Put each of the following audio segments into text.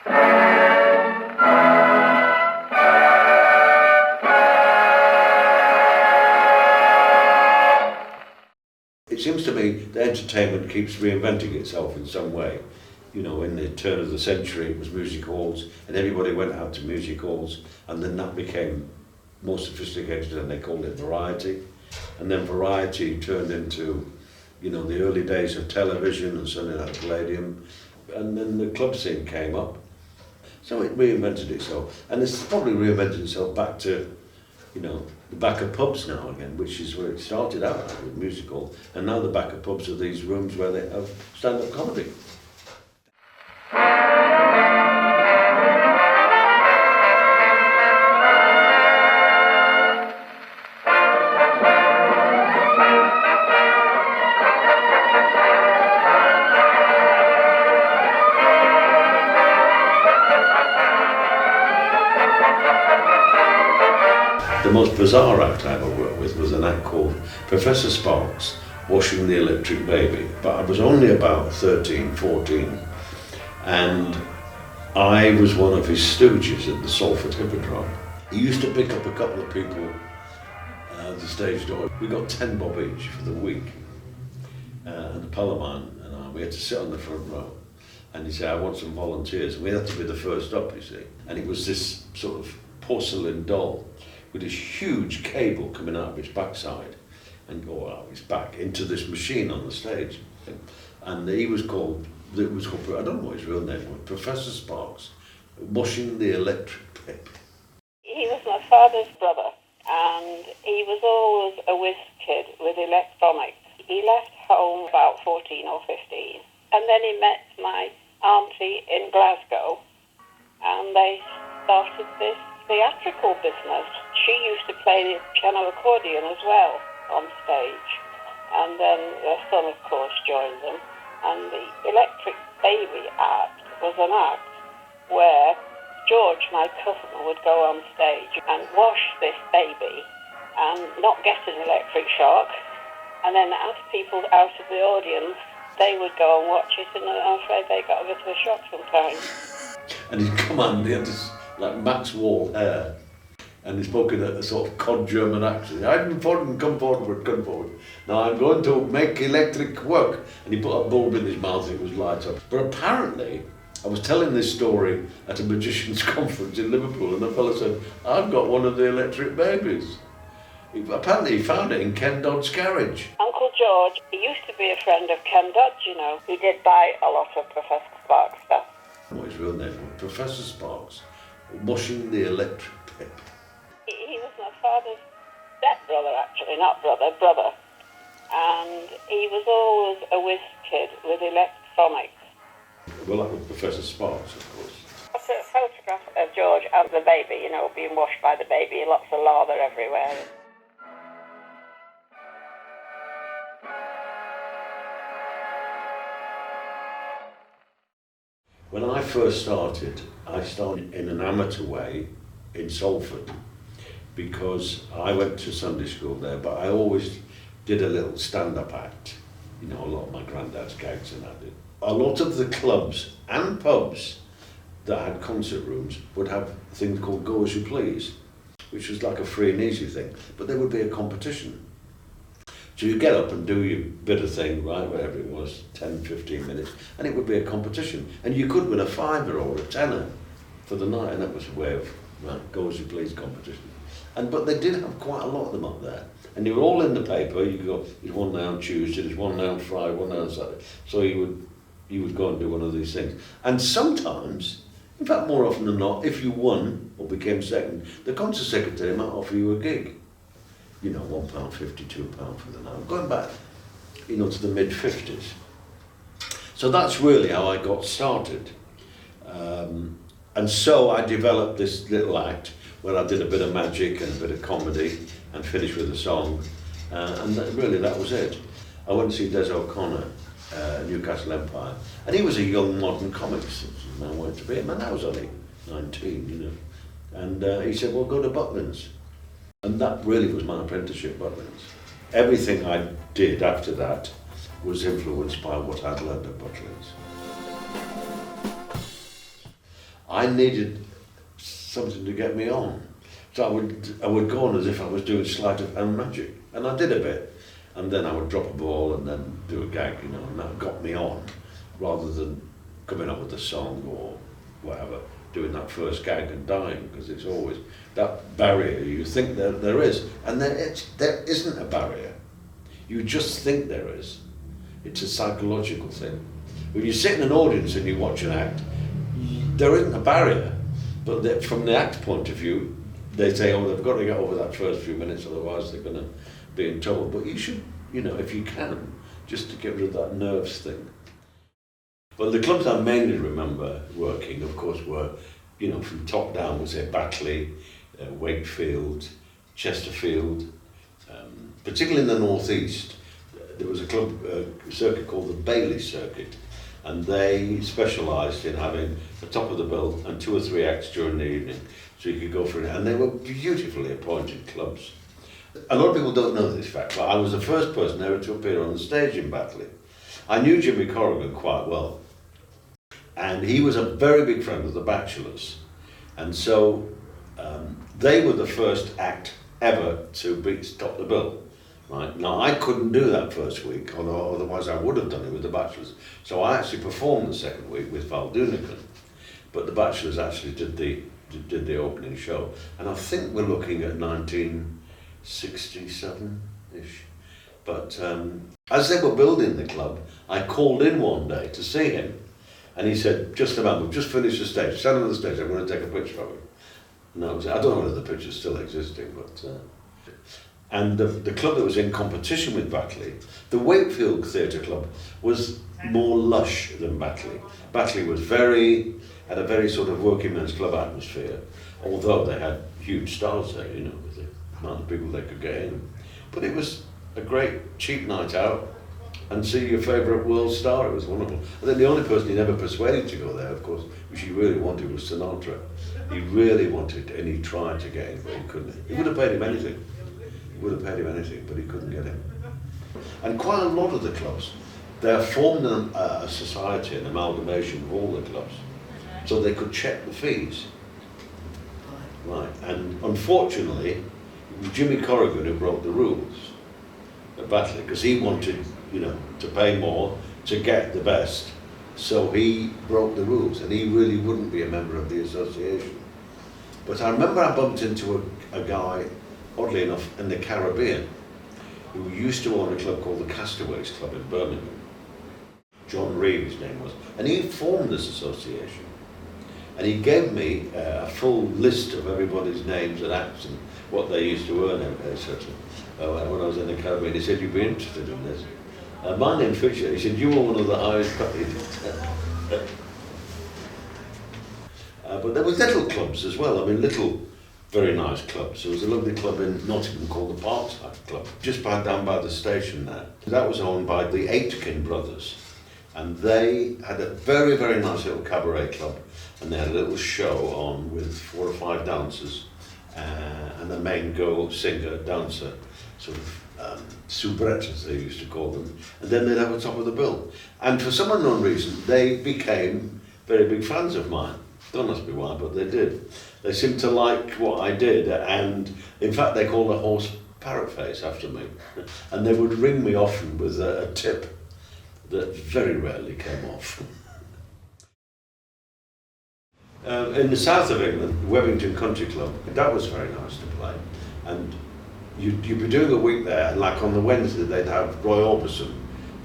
It seems to me that entertainment keeps reinventing itself in some way. You know, in the turn of the century it was music halls and everybody went out to music halls, and then that became more sophisticated and they called it variety. And then variety turned into, you know, the early days of television and Sunday Night Palladium, and then the club scene came up. So it reinvented itself, and it's probably reinvented itself back to, you know, the back of pubs now again, which is where it started out with musical, and now the back of pubs are these rooms where they have stand-up comedy. The most bizarre act I ever worked with was an act called Professor Sparks Washing the Electric Baby. But I was only about 13, 14, and I was one of his stooges at the Salford Hippodrome. He used to pick up a couple of people at the stage door. We got 10 bob each for the week, and the Palomine and I, we had to sit on the front row. And he said, I want some volunteers. And we had to be the first up, you see. And it was this sort of porcelain doll with this huge cable coming out of its backside and go out of its back into this machine on the stage. And it was called, I don't know what his real name was, Professor Sparks, Washing the Electric Baby. He was my father's brother, and he was always a whiz kid with electronics. He left home about 14 or 15, and then he met my auntie in Glasgow, and they started this theatrical business. She used to play the piano accordion as well on stage, and then their son, of course, joined them. And the Electric Baby act was an act where George, my cousin, would go on stage and wash this baby and not get an electric shock, and then as people out of the audience, they would go and watch it, and I'm afraid they got a bit of a shock sometimes. And he'd come on, he had this like Max Wall hair, and he spoke in a sort of cod German accent. I'm come forward. Now I'm going to make electric work. And he put a bulb in his mouth and it was light up. But apparently, I was telling this story at a magician's conference in Liverpool, and the fellow said, I've got one of the electric babies. Apparently he found it in Ken Dodd's garage. Uncle George, he used to be a friend of Ken Dodd, you know. He did buy a lot of Professor Sparks stuff. What his real name was, Professor Sparks, Washing the Electric Baby. He was my father's stepbrother, actually, not brother. And he was always a whiz kid with electronics. Well, that was Professor Sparks, of course. That's a photograph of George and the baby, you know, being washed by the baby, lots of lather everywhere. When I first started, I started in an amateur way in Salford, because I went to Sunday school there, but I always did a little stand-up act. You know, a lot of my granddad's gags and I did. A lot of the clubs and pubs that had concert rooms would have a thing called Go As You Please, which was like a free and easy thing, but there would be a competition. So you get up and do your bit of thing, right, whatever it was, 10, 15 minutes, and it would be a competition. And you could win a £5 or a tenner for the night, and that was a way of, right, Go As You Please competition. But they did have quite a lot of them up there. And they were all in the paper. You could go, there's one now on Tuesday, there's one now on Friday, one now on Saturday. So you would go and do one of these things. And sometimes, in fact more often than not, if you won or became second, the concert secretary might offer you a gig. You know, £1.50, £2 for the night. Going back, you know, to the mid-50s. So that's really how I got started. And so I developed this little act where I did a bit of magic and a bit of comedy and finished with a song. And that was it. I went to see Des O'Connor, Newcastle Empire, and he was a young modern comic, I wanted to be him, and I was only 19, you know. And he said, well, go to Butlins. And that really was my apprenticeship, Butlins. Everything I did after that was influenced by what I'd learned at Butlins. I needed something to get me on. So I would go on as if I was doing sleight of hand magic, and I did a bit, and then I would drop a ball and then do a gag, you know, and that got me on, rather than coming up with a song or whatever, doing that first gag and dying, because it's always that barrier you think there is, and there isn't a barrier. You just think there is. It's a psychological thing. When you sit in an audience and you watch an act, there isn't a barrier, but from the act point of view, they say, oh, they've got to get over that first few minutes, otherwise they're going to be in trouble. But you should, you know, if you can, just to get rid of that nerves thing. Well, the clubs I mainly remember working, of course, were, you know, from top down, was it Batley, Wakefield, Chesterfield, particularly in the northeast. There was a club circuit called the Bailey Circuit, and they specialised in having the top of the bill and 2 or 3 acts during the evening, so you could go for it. And they were beautifully appointed clubs. A lot of people don't know this fact, but I was the first person ever to appear on the stage in Batley. I knew Jimmy Corrigan quite well, and he was a very big friend of the Bachelors, and so they were the first act ever to top the bill. Right. Now, I couldn't do that first week, although otherwise I would have done it with the Bachelors. So I actually performed the second week with Val Doonican, but the Bachelors actually did the opening show, and I think we're looking at 1967-ish. But as they were building the club, I called in one day to see him, and he said, "Just a moment, we've just finished the stage. Stand on the stage. I'm going to take a picture of you." And I don't know whether the picture's still existing, but. And the club that was in competition with Batley, the Wakefield Theatre Club, was more lush than Batley. Batley had a very sort of working men's club atmosphere, although they had huge stars there, you know, with the amount of people they could get in. But it was a great cheap night out and see your favourite world star. It was wonderful. And then the only person he never persuaded to go there, of course, which he really wanted, was Sinatra. He really wanted, and he tried to get in, but he couldn't. He would have paid him anything. Would have paid him anything, but he couldn't get him. And quite a lot of the clubs, they have formed a society, an amalgamation of all the clubs, so they could check the fees. Right, and unfortunately, it was Jimmy Corrigan who broke the rules at Batley, because he wanted, you know, to pay more to get the best, so he broke the rules, and he really wouldn't be a member of the association. But I remember I bumped into a guy, oddly enough, in the Caribbean, who used to own a club called the Castaways Club in Birmingham. John Reeve, his name was, and he formed this association. And he gave me a full list of everybody's names and acts and what they used to earn, etc. When I was in the Caribbean. He said, "You'd be interested in this." My name featured. He said, "You were one of the highest paid." But there were little clubs as well. I mean, little, very nice clubs. There was a lovely club in Nottingham called the Parrot Club, just down by the station there. That was owned by the Aitken brothers, and they had a very, very nice little cabaret club, and they had a little show on with 4 or 5 dancers, and the main girl singer, dancer, sort of soubrette as they used to call them, and then they'd have a top of the bill. And for some unknown reason, they became very big fans of mine. Don't ask me why, but they did. They seemed to like what I did, and in fact they called a horse Parrot Face after me. And they would ring me often with a tip that very rarely came off. In the south of England, Webington Country Club, that was very nice to play. And you'd be doing a week there, and like on the Wednesday they'd have Roy Orbison,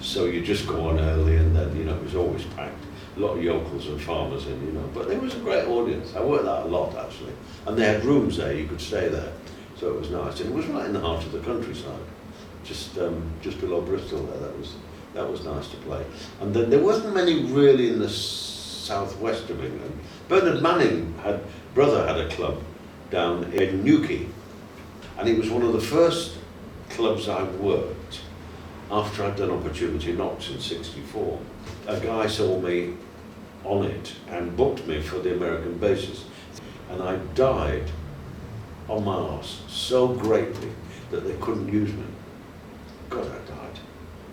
so you just go on early, and then, you know, it was always packed. A lot of yokels and farmers in, you know, but there was a great audience. I worked that a lot, actually. And they had rooms there, you could stay there. So it was nice. And it was right in the heart of the countryside, just below Bristol there. That was nice to play. And then there wasn't many really in the southwest of England. Bernard Manning brother had a club down in Newquay. And it was one of the first clubs I worked after I'd done Opportunity Knocks in '64. A guy saw me on it and booked me for the American bases, and I died on my arse so greatly that they couldn't use me. God, I died.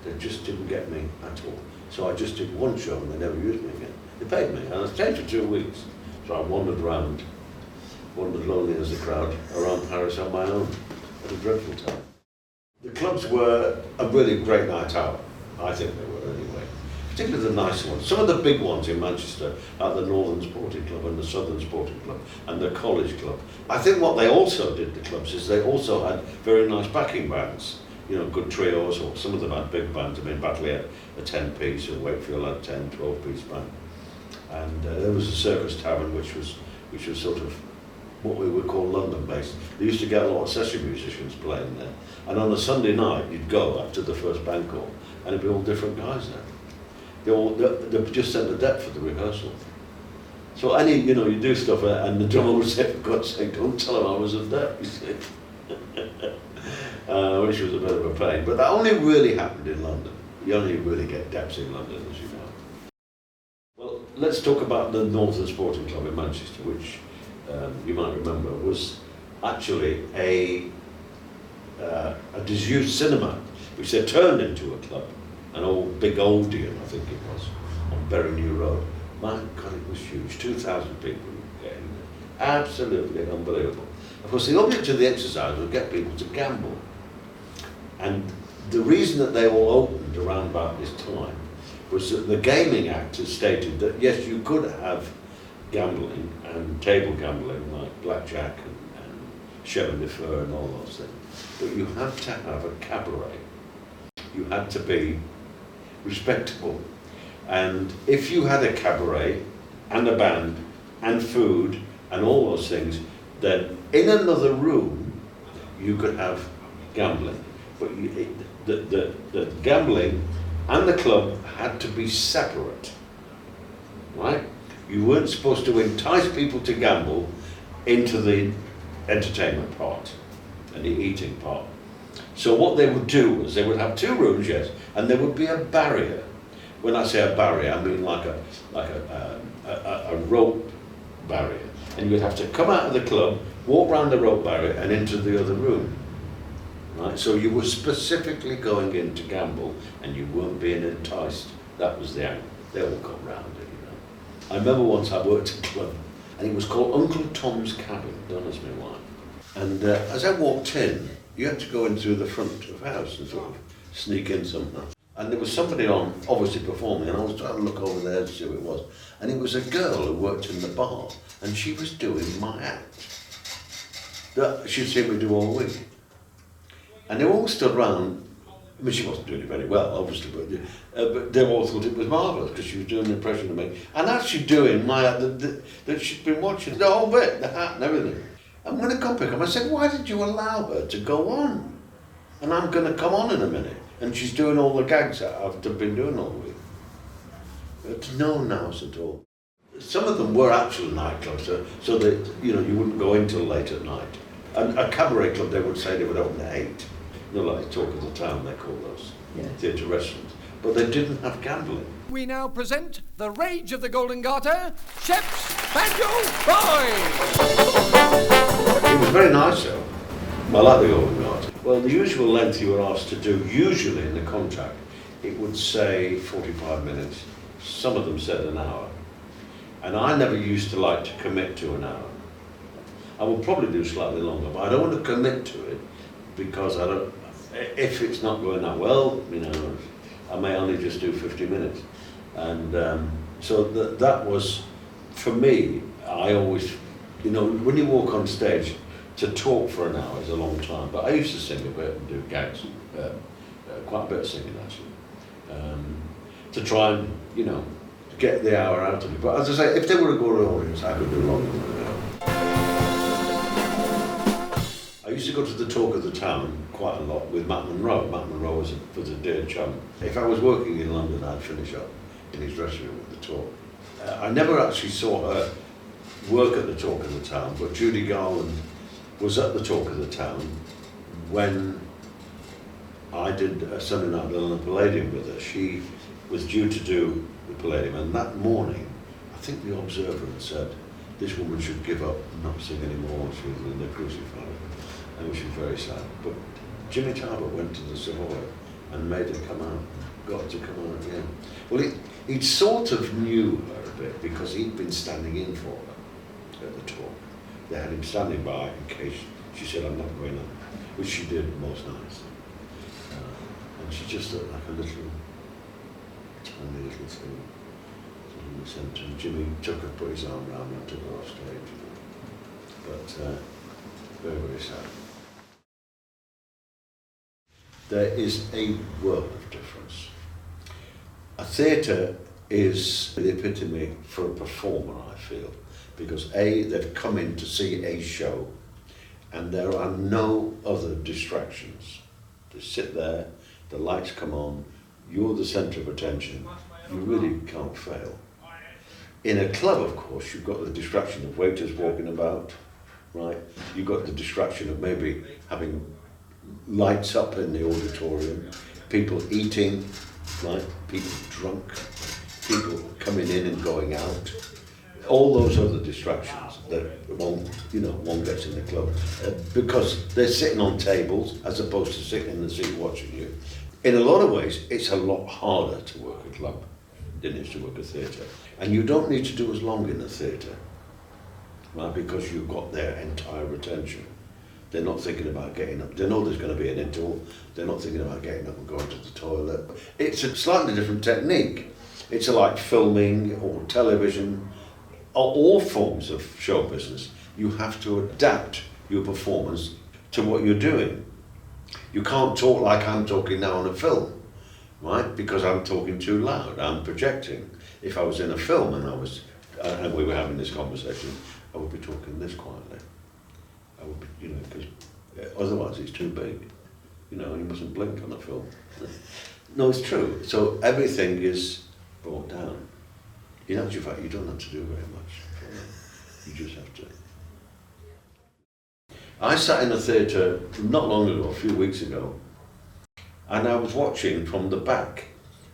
They just didn't get me at all. So I just did one show and they never used me again. They paid me, and I stayed for 2 weeks. So So I wandered lonely as a crowd, around Paris on my own. What a dreadful time. The clubs were a really great night out. I think they were anyway. Particularly the nice ones. Some of the big ones in Manchester, like the Northern Sporting Club and the Southern Sporting Club and the College Club. I think what they also did, the clubs, is they also had very nice backing bands. You know, good trios, or some of them had big bands. I mean, Batley had a 10-piece, and Wakefield had a 10, 12-piece band. And there was a Circus Tavern, which was sort of what we would call London-based. They used to get a lot of session musicians playing there. And on a Sunday night, you'd go after the first band call, and it'd be all different guys there. They just sent a deck for the rehearsal. So you do stuff, and the drummer would say, for God's sake, don't tell him I was a deck, you see. Which was a bit of a pain. But that only really happened in London. You only really get deps in London, as you know. Well, let's talk about the Northern Sporting Club in Manchester, which you might remember was actually a disused cinema, which they turned into a club. An old big Odeon, I think it was, on Bury New Road. My God, it was huge. 2,000 people getting there. Absolutely unbelievable. Of course, the object of the exercise was to get people to gamble. And the reason that they all opened around about this time was that the Gaming Act has stated that, yes, you could have gambling and table gambling like blackjack and chemin de fer and all those things, but you had to have a cabaret. You had to be respectable. And if you had a cabaret and a band and food and all those things, then in another room you could have gambling. But the gambling and the club had to be separate, right? You weren't supposed to entice people to gamble into the entertainment part and the eating part. So what they would do was they would have two rooms, yes, and there would be a barrier. When I say a barrier, I mean like a rope barrier. And you'd have to come out of the club, walk round the rope barrier and into the other room. Right? So you were specifically going in to gamble and you weren't being enticed. That was the angle. They all got round it, you know. I remember once I worked at a club and it was called Uncle Tom's Cabin, don't ask me why. And as I walked in, you had to go in through the front of the house and sort of sneak in somehow. And there was somebody on, obviously performing, and I was trying to look over there to see who it was. And it was a girl who worked in the bar, and she was doing my act that she'd seen me do all week. And they all stood round. I mean, she wasn't doing it very well, obviously, but they all thought it was marvellous because she was doing an impression of me. And actually doing my act that she'd been watching, the whole bit, the hat and everything. And when I got pick up, I said, why did you allow her to go on? And I'm going to come on in a minute. And she's doing all the gags that I've been doing all week. But no nous at all. Some of them were actual nightclubs, so that you wouldn't go in till late at night. And a cabaret club, they would say they would open at 8. Like Talk of the Town, they call those, theatre restaurants. But they didn't have gambling. We now present the rage of the Golden Garter, Shep's Banjo Boy! It was very nice though. I like the Golden Garter. Well, the usual length you were asked to do, usually in the contract, it would say 45 minutes. Some of them said an hour. And I never used to like to commit to an hour. I will probably do slightly longer, but I don't want to commit to it because if it's not going that well, I may only just do 50 minutes. And so that was, for me, I always, when you walk on stage, to talk for an hour is a long time. But I used to sing a bit and do gags, quite a bit of singing actually, to try and, get the hour out of me. But as I say, if they were a good audience, I could do longer than an hour. I used to go to the Talk of the Town quite a lot with Matt Monro. Matt Monro was a dear chum. If I was working in London, I'd finish up in his dressing room with the Talk. I never actually saw her work at the Talk of the Town, but Judy Garland was at the Talk of the Town when I did a Sunday Night London Palladium with her. She was due to do the Palladium, and that morning, I think the Observer had said, this woman should give up and not sing anymore. She was in the crucified, and which was very sad. But Jimmy Talbot went to the Savoy and made her come out, got her to come out again. Well, he sort of knew her a bit because he'd been standing in for her. at the talk. They had him standing by in case she said, I'm not going on, which she did most nights. And she just looked like a little, tiny little thing in the centre. And Jimmy took her, put his arm around her and took her off stage. But very, very sad. There is a world of difference. A theatre is the epitome for a performer, I feel, because A, they've come in to see a show, and there are no other distractions. They sit there, the lights come on, you're the centre of attention, you really can't fail. In a club, of course, you've got the distraction of waiters walking about, right? You've got the distraction of maybe having lights up in the auditorium, people eating, right? People drunk, people coming in and going out. All those other distractions that one gets in the club because they're sitting on tables as opposed to sitting in the seat watching you. In a lot of ways, it's a lot harder to work a club than it is to work a theatre. And you don't need to do as long in a theatre, right? Because you've got their entire attention. They're not thinking about getting up. They know there's going to be an interval. They're not thinking about getting up and going to the toilet. It's a slightly different technique. It's like filming or television or all forms of show business. You have to adapt your performance to what you're doing. You can't talk like I'm talking now on a film, right? Because I'm talking too loud. I'm projecting. If I was in a film and we were having this conversation, I would be talking this quietly. I would be, because otherwise it's too big. You mustn't blink on a film. No, it's true. So everything is brought down. In actual fact, you don't have to do very much. You just have to. I sat in a theatre not long ago, a few weeks ago, and I was watching from the back,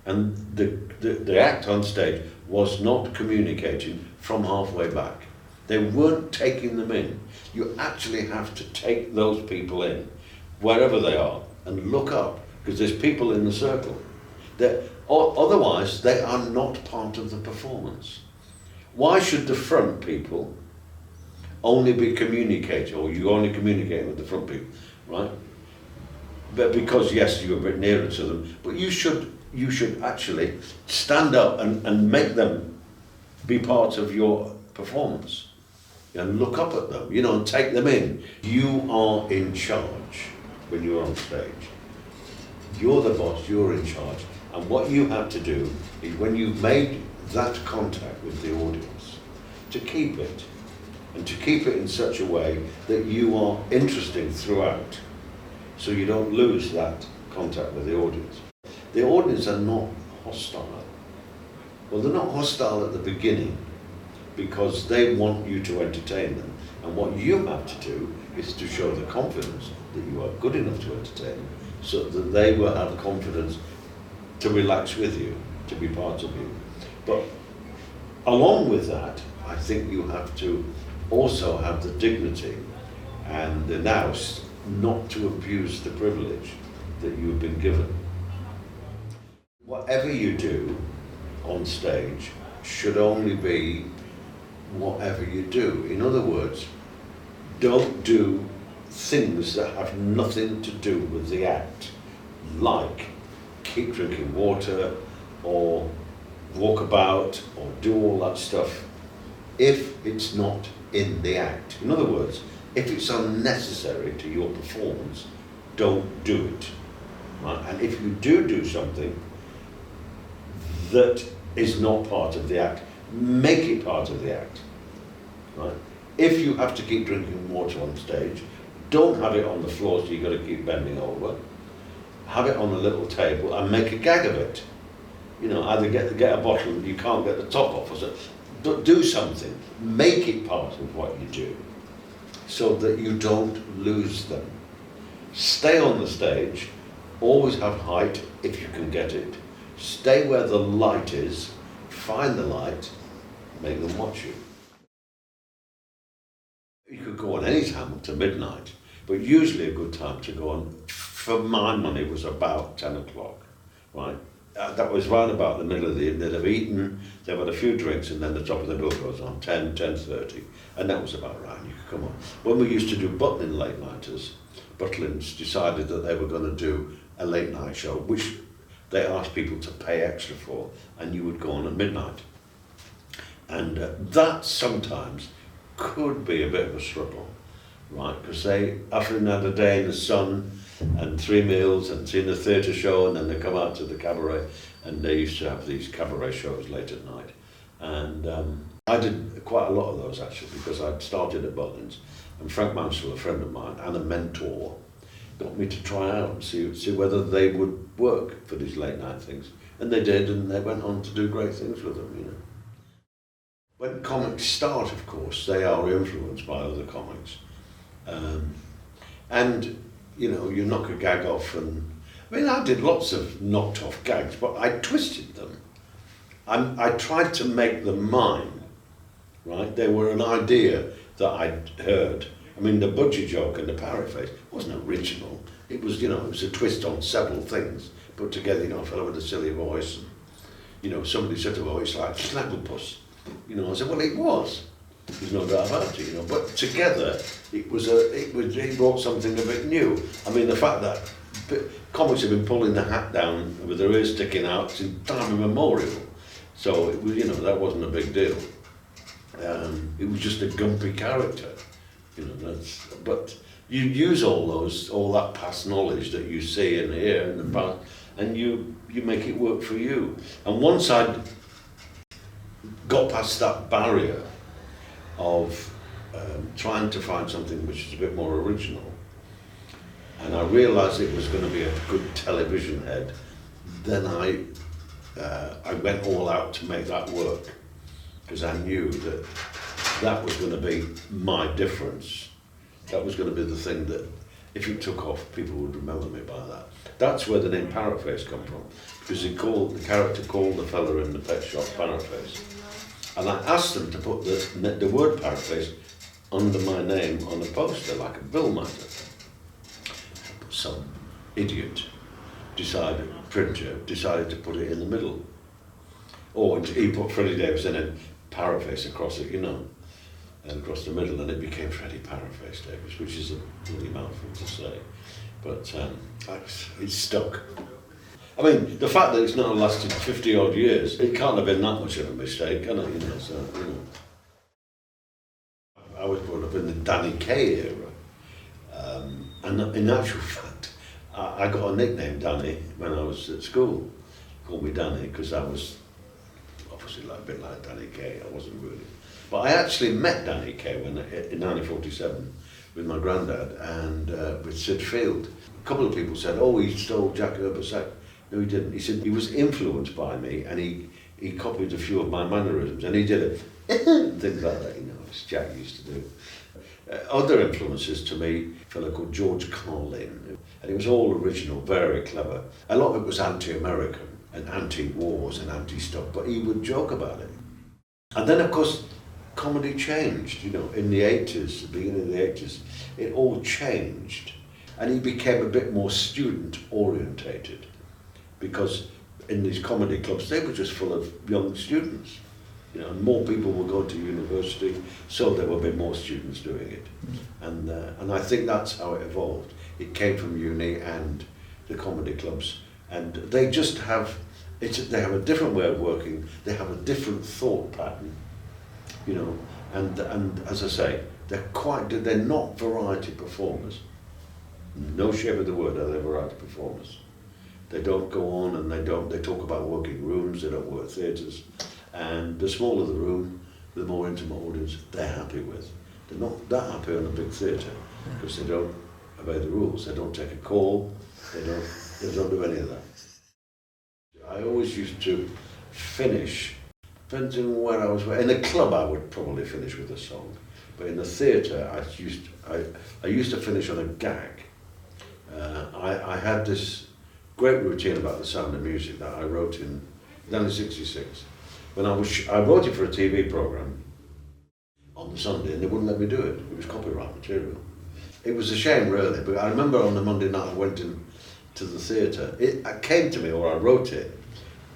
and the act on stage was not communicating from halfway back. They weren't taking them in. You actually have to take those people in, wherever they are, and look up, because there's people in the circle. Otherwise, they are not part of the performance. Why should the front people only be communicating, or you only communicate with the front people, right? But because, yes, you're a bit nearer to them, but you should actually stand up and make them be part of your performance. And look up at them, and take them in. You are in charge when you're on stage. You're the boss, you're in charge. And what you have to do is, when you've made that contact with the audience, to keep it. And to keep it in such a way that you are interesting throughout, so you don't lose that contact with the audience. The audience are not hostile. Well, they're not hostile at the beginning, because they want you to entertain them. And what you have to do is to show the confidence that you are good enough to entertain them, so that they will have confidence to relax with you, to be part of you. But along with that, I think you have to also have the dignity and the nous not to abuse the privilege that you've been given. Whatever you do on stage should only be whatever you do. In other words, don't do things that have nothing to do with the act, like keep drinking water or walk about or do all that stuff if it's not in the act. In other words, if it's unnecessary to your performance, don't do it. Right? And if you do something that is not part of the act, make it part of the act. Right? If you have to keep drinking water on stage, don't have it on the floor so you've got to keep bending over. Have it on a little table and make a gag of it. Either get a bottle and you can't get the top off, or so. Do something. Make it part of what you do, so that you don't lose them. Stay on the stage. Always have height if you can get it. Stay where the light is. Find the light. Make them watch you. You could go on any time to midnight, but usually a good time to go on, for my money, was about 10 o'clock, right? that was round about the middle of the evening. They'd have eaten, they've had a few drinks, and then the top of the bill goes on, 10:30, and that was about right, you could come on. When we used to do Butlin late nighters, Butlins decided that they were going to do a late night show, which they asked people to pay extra for, and you would go on at midnight. And that sometimes could be a bit of a struggle, right? Because they, after had a day in the sun and 3 meals and seen the theatre show, and then they come out to the cabaret, and they used to have these cabaret shows late at night. And I did quite a lot of those actually, because I'd started at Butlin's, and Frank Mansell, a friend of mine and a mentor, got me to try out and see whether they would work for these late night things. And they did, and they went on to do great things with them, you know. When comics start, of course, they are influenced by other comics. And, you know, you knock a gag off, and I mean, I did lots of knocked off gags, but I twisted them. I tried to make them mine, right? They were an idea that I'd heard. I mean, the budgie joke and the parrot face wasn't original. It was, you know, it was a twist on several things put together. You know, a fellow with a silly voice, and, you know, somebody said to it's like Snagglepuss. You know, I said, well, it was. There's no doubt about it, you know. But together, it brought something a bit new. I mean, the fact that comics have been pulling the hat down with their ears sticking out since time immemorial. So it was, you know, that wasn't a big deal. It was just a gumpy character, you know. But you use all that past knowledge that you see and hear in the past, and you make it work for you. And once I'd got past that barrier of trying to find something which is a bit more original, and I realised it was going to be a good television head, then I went all out to make that work, because I knew that was going to be my difference. That was going to be the thing that, if it took off, people would remember me by that. That's where the name Parrot Face come from, because the character called the fella in the pet shop Parrot Face. And I asked them to put the word Parrot Face under my name on a poster, like a bill matter. Some idiot printer decided to put it in the middle. Or he put Freddie Davies in and Parrot Face across it, you know, and across the middle, and it became Freddie Parrot Face Davies, which is a bloody mouthful to say. But it stuck. I mean, the fact that it's now lasted 50 odd years, it can't have been that much of a mistake, can it? You know, so, you know. I was brought up in the Danny Kaye era, and in actual fact, I got a nickname, Danny, when I was at school. They called me Danny because I was obviously a bit like Danny Kaye. I wasn't really. But I actually met Danny Kaye in 1947 with my granddad and with Sid Field. A couple of people said, oh, he stole Jack Herbersack. No, he didn't. He said he was influenced by me, and he copied a few of my mannerisms, and he did it, things like that, you know, as Jack used to do. Other influences to me, a fellow called George Carlin, and it was all original, very clever. A lot of it was anti-American and anti-wars and anti-stuff, but he would joke about it. And then, of course, comedy changed, you know, in the 80s, the beginning of the 80s, it all changed, and he became a bit more student-orientated. Because in these comedy clubs, they were just full of young students. You know, and more people were going to university, so there would be more students doing it. And I think that's how it evolved. It came from uni and the comedy clubs, and they just have, they have a different way of working, they have a different thought pattern, you know, and as I say, they're not variety performers. No shape of the word are they variety performers. They don't go on and they talk about working rooms, they don't work theatres. And the smaller the room, the more intimate audience they're happy with. They're not that happy on a big theatre because they don't obey the rules. They don't take a call, they don't do any of that. I always used to finish, depends on where I was. In the club I would probably finish with a song, but in the theatre I used to finish on a gag. I had this great routine about the sound of music that I wrote in 1966. When I wrote it for a TV programme on the Sunday, and they wouldn't let me do it. It was copyright material. It was a shame, really, but I remember on the Monday night I went into the theatre. It came to me, or I wrote it,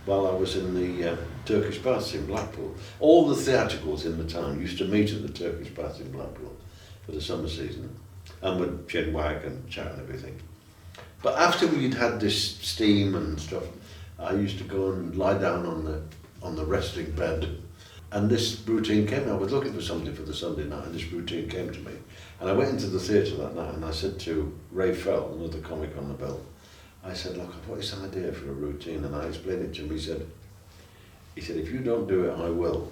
while I was in the Turkish Baths in Blackpool. All the theatricals in the town used to meet at the Turkish Baths in Blackpool for the summer season, and with gin wag and chat and everything. But after we'd had this steam and stuff, I used to go and lie down on the resting bed, and this routine came. I was looking for something for the Sunday night, and this routine came to me. And I went into the theatre that night, and I said to Ray Fell, another comic on the bill, I said, look, I've got this idea for a routine, and I explained it to him. He said, if you don't do it, I will.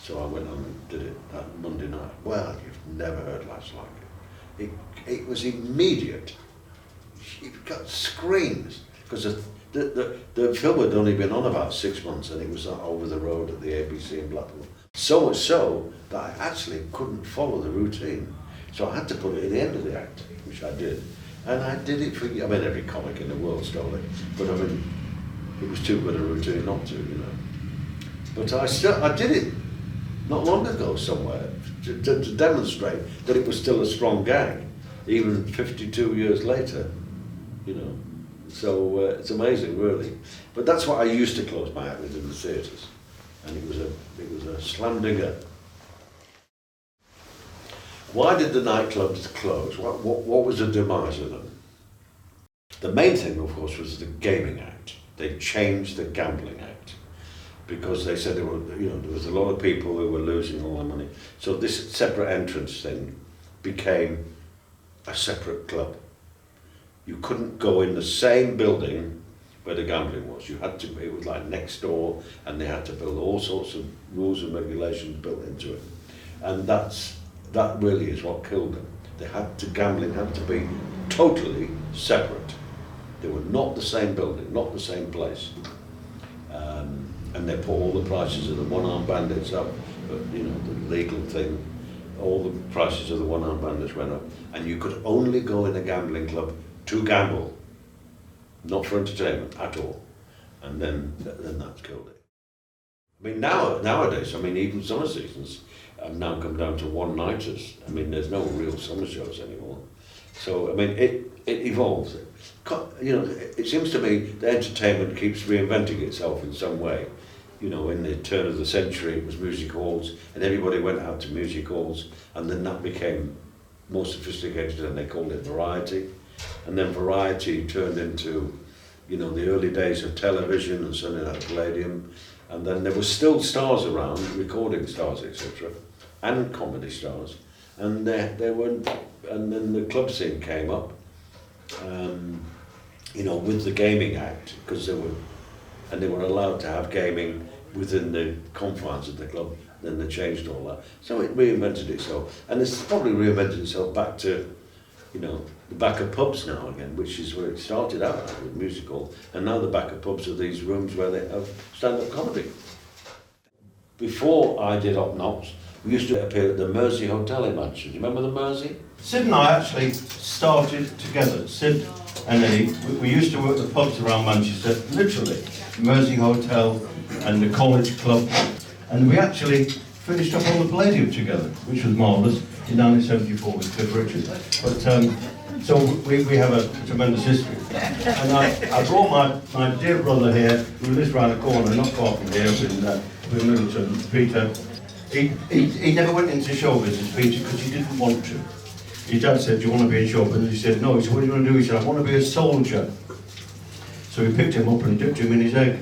So I went on and did it that Monday night. Well, you've never heard laughs like it. It was immediate. It got screams, because the film had only been on about 6 months, and it was over the road at the ABC in Blackpool. So much so that I actually couldn't follow the routine. So I had to put it at the end of the act, which I did. And I did it for, I mean, every comic in the world stole it, but I mean, it was too good a routine not to, you know. But I did it not long ago somewhere to demonstrate that it was still a strong gag, even 52 years later, you know. So it's amazing, really. But that's what I used to close my act with in the theatres, and it was a slam dinger. Why did the nightclubs close? What was the demise of them? The main thing, of course, was the Gaming Act. They changed the Gambling Act because they said there was a lot of people who were losing all their money. So this separate entrance thing became a separate club. You couldn't go in the same building where the gambling was. You had to. It was like next door, and they had to build all sorts of rules and regulations built into it, and that really is what killed them. Gambling had to be totally separate. They were not the same building, not the same place. And they put all the prices of the one-armed bandits up, the legal thing. All the prices of the one-armed bandits went up, and you could only go in a gambling club to gamble, not for entertainment at all. And then that's killed it. I mean, nowadays, I mean, even summer seasons have now come down to one-nighters. I mean, there's no real summer shows anymore. So, I mean, it evolves. It seems to me that entertainment keeps reinventing itself in some way. You know, in the turn of the century, it was music halls, and everybody went out to music halls, and then that became more sophisticated, and they called it variety. And then variety turned into, the early days of television and Sunday Night Palladium. And then there were still stars around, recording stars, etc., and comedy stars. And and then the club scene came up, with the Gaming Act, because they were allowed to have gaming within the confines of the club. Then they changed all that. So it reinvented itself, and it's probably reinvented itself back to, the back of pubs now again, which is where it started out with musical, and now the back of pubs are these rooms where they have stand-up comedy. Before I did Op Knocks, we used to appear at the Mersey Hotel in Manchester. Do you remember the Mersey? Sid and I actually started together. Sid and Eddie, we used to work the pubs around Manchester, literally, Mersey Hotel and the College Club, and we actually finished up on the Palladium together, which was marvellous, in 1974 with Cliff Richard. But so we have a tremendous history. And I brought my dear brother here, who lives round the corner, not far from here, in Middleton, Peter. He never went into show business, Peter, because he didn't want to. His dad said, do you want to be in show business? He said, no. He said, what do you want to do? He said, I want to be a soldier. So we picked him up and dipped him in his egg.